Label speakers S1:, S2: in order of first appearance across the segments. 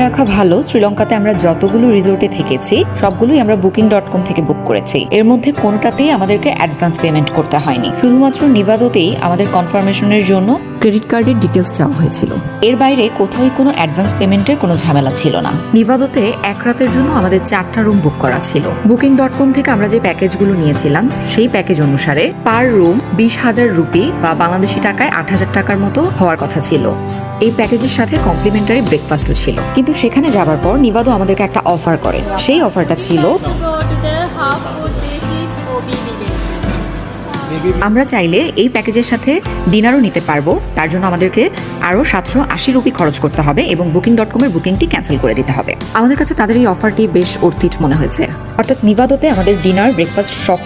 S1: রাখা ভালো, শ্রীলঙ্কাতে আমরা যতগুলো রিসোর্টে থেকেছি সবগুলোই আমরা booking.com থেকে বুক করেছি। এর মধ্যে কোনোটাতেই আমাদেরকে অ্যাডভান্স পেমেন্ট করতে হয়নি। শুধুমাত্র নিভাদোতেই আমাদের কনফার্মেশনের জন্য ক্রেডিট কার্ডের ডিটেলস চাওয়া হয়েছিল। এর বাইরে কোথাওই কোনো অ্যাডভান্স পেমেন্টের কোনো ঝামেলা ছিল না। নিভাদোতে এক রাতের জন্য আমাদের 4টা রুম বুক করা ছিল। booking.com থেকে আমরা যে প্যাকেজগুলো নিয়েছিলাম সেই প্যাকেজ অনুসারে পার রুম 20,000 রুপি বা বাংলাদেশি টাকায় 8,000 টাকার মতো হওয়ার কথা ছিল। এই প্যাকেজের সাথে কমপ্লিমেন্টারি ব্রেকফাস্টও ছিল। কিন্তু সেখানে যাবার পর নিভাদো আমাদেরকে একটা অফার করে। সেই অফারটা ছিল আমরা চাইলে এই প্যাকেজের সাথে ডিনারও নিতে পারবো। তার জন্য আমাদেরকে আরও 780 রুপি খরচ করতে হবে এবং booking.com এর বুকিংটি ক্যান্সেল করে দিতে হবে। আমাদের কাছে তাদের এই অফারটি বেশ অর্থিত মনে হয়েছে। অর্থাৎ নিভাদোতে আমাদের ডিনার ব্রেকফাস্ট সহ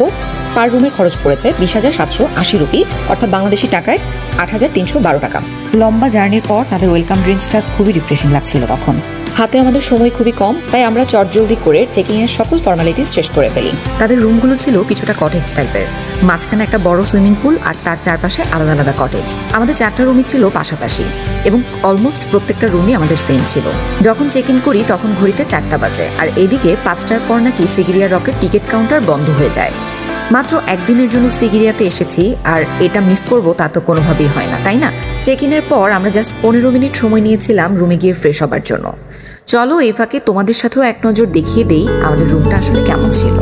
S1: পার রুমের খরচ পড়েছে 20,780 রুপি, অর্থাৎ বাংলাদেশি টাকায় 8,312 টাকা। লম্বা জার্নির পর তাদের ওয়েলকাম ড্রিঙ্কসটা খুবই রিফ্রেশিং লাগছিল। তখন হাতে আমাদের সময় খুবই কম, তাই আমরা চটজলদি করে চেকিং এর সকল ফর্মালিটিস শেষ করে ফেলি। তাদের রুমগুলো ছিল কিছুটা কটেজ টাইপের, মাঝখানে একটা বড় সুইমিং পুল আর তার চারপাশে আলাদা আলাদা কটেজ। আমাদের 4টা রুমই ছিল পাশাপাশি এবং অলমোস্ট প্রত্যেকটা রুমই আমাদের সেম ছিল। যখন চেক ইন করি তখন ঘড়িতে 4টা বাজে, আর এদিকে 5টার পর নাকি সিগিরিয়া রকের টিকিট কাউন্টার বন্ধ হয়ে যায়। মাত্র একদিনের জন্য সিগিরিয়াতে এসেছি, আর এটা মিস করব তা তো কোনোভাবেই হয় না, তাই না? চেক ইনের পর আমরা জাস্ট 15 মিনিট সময় নিয়েছিলাম রুমে গিয়ে ফ্রেশ হবার জন্য। চলো এই ফাঁকে তোমাদের সাথেও এক নজর দেখিয়ে দেই আমাদের রুমটা আসলে কেমন ছিল।